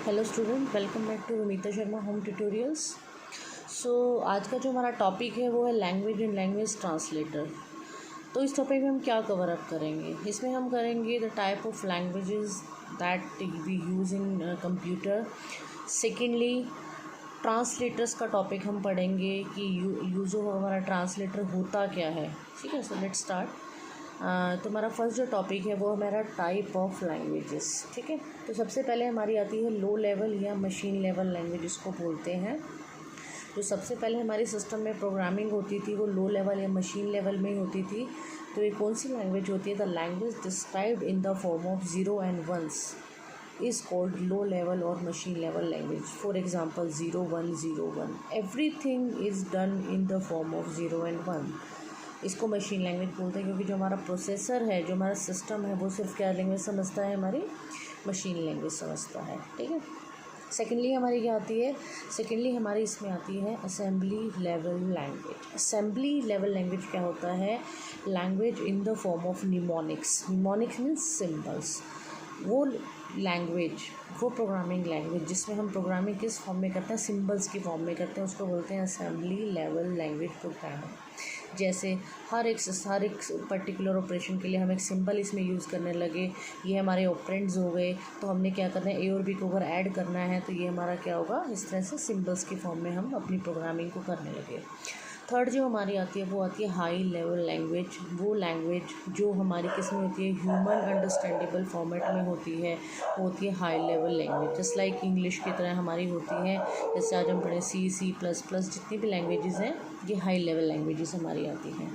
Hello student, welcome back to Meeta Sharma home tutorials. आज का जो हमारा टॉपिक है वो है लैंग्वेज एंड लैंग्वेज ट्रांसलेटर। तो इस टॉपिक में हम क्या कवर अप करेंगे? इसमें हम करेंगे the type of languages that we use in computer. Secondly, translators का टॉपिक हम पढ़ेंगे कि यूज़ ऑफ हमारा ट्रांसलेटर होता क्या है। ठीक है, सो लेट्स स्टार्ट। तो हमारा फर्स्ट जो टॉपिक है वो हमारा टाइप ऑफ लैंग्वेजेस। ठीक है, तो सबसे पहले हमारी आती है लो लेवल या मशीन लेवल लैंग्वेज, इसको बोलते हैं। जो सबसे पहले हमारे सिस्टम में प्रोग्रामिंग होती थी वो लो लेवल या मशीन लेवल में ही होती थी। तो ये कौन सी लैंग्वेज होती है? The language described in the form of 0 and 1s is called low level or machine level language. For example, 0 1 0 1, everything is done in the form of 0 and 1. इसको मशीन लैंग्वेज बोलते हैं क्योंकि जो हमारा प्रोसेसर है, जो हमारा सिस्टम है, वो सिर्फ क्या लैंग्वेज समझता है? हमारी मशीन लैंग्वेज समझता है। ठीक है, सेकेंडली हमारी क्या आती है? सेकेंडली हमारी इसमें आती है assembly level language. Assembly level language क्या होता है? Language in the form of mnemonics. Mnemonics means symbols. वो लैंग्वेज, वो प्रोग्रामिंग लैंग्वेज जिसमें हम प्रोग्रामिंग किस फॉर्म में करते हैं? सिम्बल्स की फॉर्म में करते हैं, उसको बोलते हैं असेंबली लेवल लैंग्वेज प्रोग्रामिंग। जैसे हर एक पर्टिकुलर ऑपरेशन के लिए हम एक सिंबल इसमें यूज़ करने लगे, ये हमारे ऑपरेंड्स हो गए, तो हमने क्या करना है? ए और बी को अगर ऐड करना है तो ये हमारा क्या होगा? इस तरह से सिंबल्स की फॉर्म में हम अपनी प्रोग्रामिंग को करने लगे। थर्ड जो हमारी आती है वो आती है हाई लेवल लैंग्वेज। वो लैंग्वेज जो हमारी किस में होती है? ह्यूमन अंडरस्टैंडेबल फॉर्मेट में होती है, वो होती है high level language. Just like English की तरह हमारी होती है। जैसे आज हम पढ़ें C++, जितनी भी लैंग्वेजेस हैं ये हाई लेवल लैंग्वेजेस हमारी आती हैं।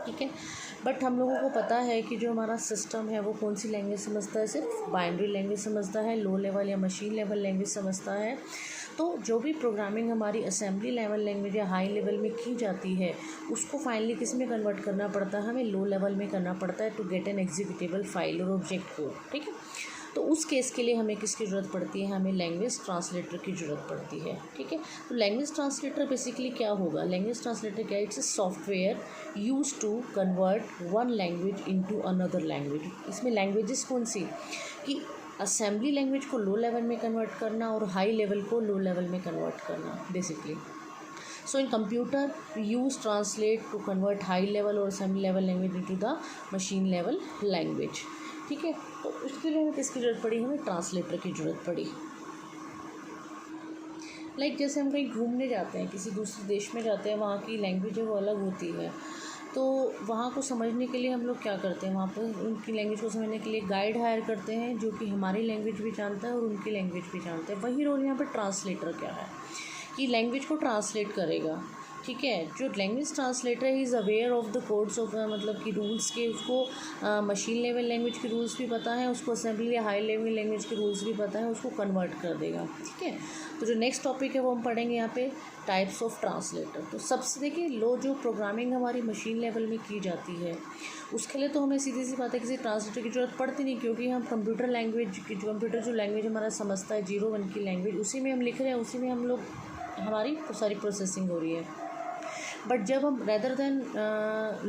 ठीक है, बट हम लोगों को पता है कि जो हमारा सिस्टम है वो कौन सी लैंग्वेज समझता है? सिर्फ बाइनरी लैंग्वेज समझता है, लो लेवल या मशीन लेवल लैंग्वेज समझता है। तो जो भी प्रोग्रामिंग हमारी असेंबली लेवल लैंग्वेज या हाई लेवल में की जाती है उसको फाइनली किस में कन्वर्ट करना पड़ता है? हमें लो लेवल में करना पड़ता है to get an executable file और ऑब्जेक्ट कोड। ठीक है, तो उस केस के लिए हमें किसकी ज़रूरत पड़ती है? हमें लैंग्वेज ट्रांसलेटर की ज़रूरत पड़ती है। ठीक है, तो लैंग्वेज ट्रांसलेटर बेसिकली क्या होगा? लैंग्वेज ट्रांसलेटर क्या? It's a software use to convert one language into another language. इसमें लैंग्वेजेस कौन सी? कि असेंबली लैंग्वेज को लो लेवल में कन्वर्ट करना और हाई लेवल को लो लेवल में कन्वर्ट करना basically. So in computer use translate to convert high level और assembly level language into the machine level language. ठीक है, तो उसके लिए हमें किसकी ज़रूरत पड़ी? हमें ट्रांसलेटर की ज़रूरत पड़ी। जैसे हम कहीं घूमने जाते हैं, किसी दूसरे देश में जाते हैं, वहाँ की लैंग्वेज है वो अलग होती है, तो वहाँ को समझने के लिए हम लोग क्या करते हैं? वहाँ पर उनकी लैंग्वेज को समझने के लिए गाइड हायर करते हैं जो कि हमारी लैंग्वेज भी जानता है और उनकी लैंग्वेज भी जानता है। वही रोल यहाँ पर ट्रांसलेटर क्या है कि लैंग्वेज को ट्रांसलेट करेगा। ठीक है, जो लैंग्वेज ट्रांसलेटर है is aware of the codes of मतलब कि रूल्स के, उसको मशीन लेवल लैंग्वेज के रूल्स भी पता है, उसको असेंबली या हाई लेवल लैंग्वेज के रूल्स भी पता है, उसको कन्वर्ट कर देगा। ठीक है, तो जो नेक्स्ट टॉपिक है वो हम पढ़ेंगे यहाँ पे टाइप्स ऑफ ट्रांसलेटर। तो सबसे देखिए, जो प्रोग्रामिंग हमारी मशीन लेवल में की जाती है उसके लिए तो हमें सीधी सी बात है किसी ट्रांसलेटर की ज़रूरत पड़ती नहीं, क्योंकि हम कंप्यूटर लैंग्वेज की जो लैंग्वेज हमारा समझता है 0 1 की लैंग्वेज, उसी में हम लिख रहे हैं, उसी में हम लोग हमारी सारी प्रोसेसिंग हो रही है। बट जब हम rather than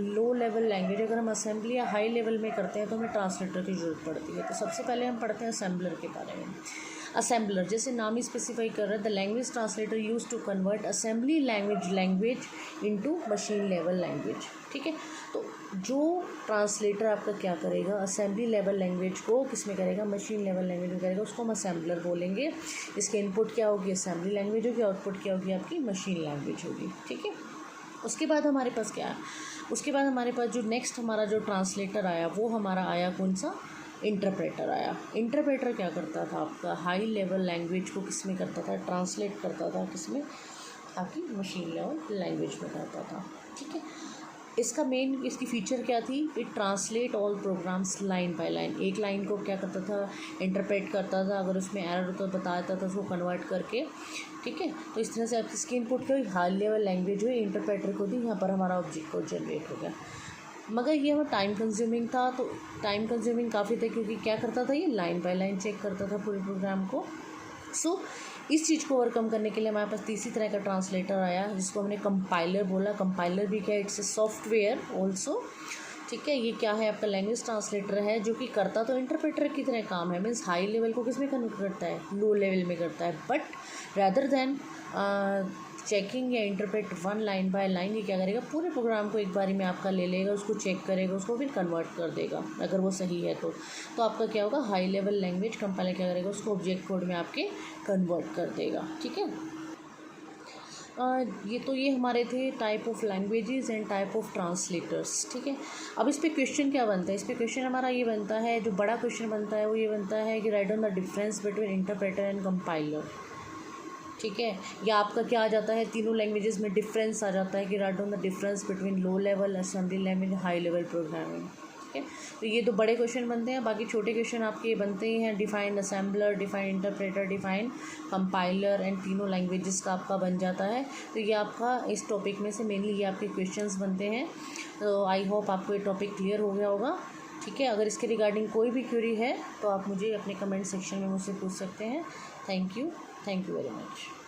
low level language अगर हम असेंबली या हाई लेवल में करते हैं तो हमें ट्रांसलेटर की ज़रूरत पड़ती है। तो सबसे पहले हम पढ़ते हैं असेंबलर के बारे में। असेंबलर जैसे नाम ही स्पेसिफाई कर रहा है, the language translator use to convert assembly language into machine level language. ठीक है, तो जो ट्रांसलेटर आपका क्या करेगा? असेंबली लेवल लैंग्वेज को किस में करेगा? मशीन लेवल लैंग्वेज में करेगा, उसको हम असेंबलर बोलेंगे। इसके इनपुट क्या होगी? असेंबली लैंग्वेज होगी, आउटपुट क्या होगी? आपकी मशीन लैंग्वेज होगी। ठीक है, उसके बाद हमारे पास क्या है? उसके बाद हमारे पास जो नेक्स्ट हमारा जो ट्रांसलेटर आया वो हमारा आया कौन सा? इंटरप्रेटर आया। इंटरप्रेटर क्या करता था? आपका हाई लेवल लैंग्वेज को किस में करता था? ट्रांसलेट करता था, किस में? आपकी मशीन लेवल लैंग्वेज में करता था। ठीक है, इसका मेन इसकी फ़ीचर क्या थी? It translate all programmes line by line. एक लाइन को क्या करता था? इंटरप्रेट करता था, अगर उसमें एरर होता बता देता था उसको कन्वर्ट करके। ठीक है, तो इस तरह से आप इसकी इनपुट करी, हाई लेवल लैंग्वेज हुई, इंटरप्रेटर को दी, यहाँ पर हमारा ऑब्जेक्ट कोड जनरेट हो गया। मगर ये हमें टाइम कंज्यूमिंग था, तो टाइम कंज्यूमिंग काफ़ी था क्योंकि क्या करता था? ये लाइन बाय लाइन चेक करता था पूरे प्रोग्राम को। सो इस चीज़ को ओवरकम करने के लिए हमारे पास तीसरी तरह का ट्रांसलेटर आया जिसको हमने कंपाइलर बोला। कंपाइलर भी क्या? इट्स ए सॉफ्टवेयर ऑल्सो ठीक है। ये क्या है, आपका लैंग्वेज ट्रांसलेटर है, जो कि करता तो इंटरप्रेटर की तरह काम है, मीन्स हाई लेवल को किस में कन्वर्ट करता है, लो लेवल में करता है, बट रैदर देन चेकिंग या interpret one line by line, ये क्या करेगा, पूरे प्रोग्राम को एक बारी में आपका ले लेगा, उसको चेक करेगा, उसको फिर कन्वर्ट कर देगा अगर वो सही है तो आपका क्या होगा, हाई लेवल लैंग्वेज कंपाइलर क्या करेगा, उसको ऑब्जेक्ट कोड में आपके कन्वर्ट कर देगा। ठीक है। ये हमारे थे type of languages and type of translators. ठीक है। अब इस पे क्वेश्चन क्या बनता है, इस पे क्वेश्चन हमारा ये बनता है, जो बड़ा क्वेश्चन बनता है वो ये बनता है कि right on the difference between interpreter and compiler. ठीक है। या आपका क्या आ जाता है, तीनों लैंग्वेजेस में डिफरेंस आ जाता है कि right on the difference between low level assembly language high level programming. ठीक है। तो ये तो बड़े क्वेश्चन बनते हैं, बाकी छोटे क्वेश्चन आपके बनते ही हैं, define assembler, define interpreter, define compiler and तीनों लैंग्वेजेस का आपका बन जाता है। तो ये आपका इस टॉपिक में से मेनली ये आपके क्वेश्चंस बनते हैं। तो आई होप आपको ये टॉपिक क्लियर हो गया होगा। ठीक है। अगर इसके रिगार्डिंग कोई भी क्वेरी है तो आप मुझे अपने कमेंट सेक्शन में मुझसे पूछ सकते हैं। Thank you very much.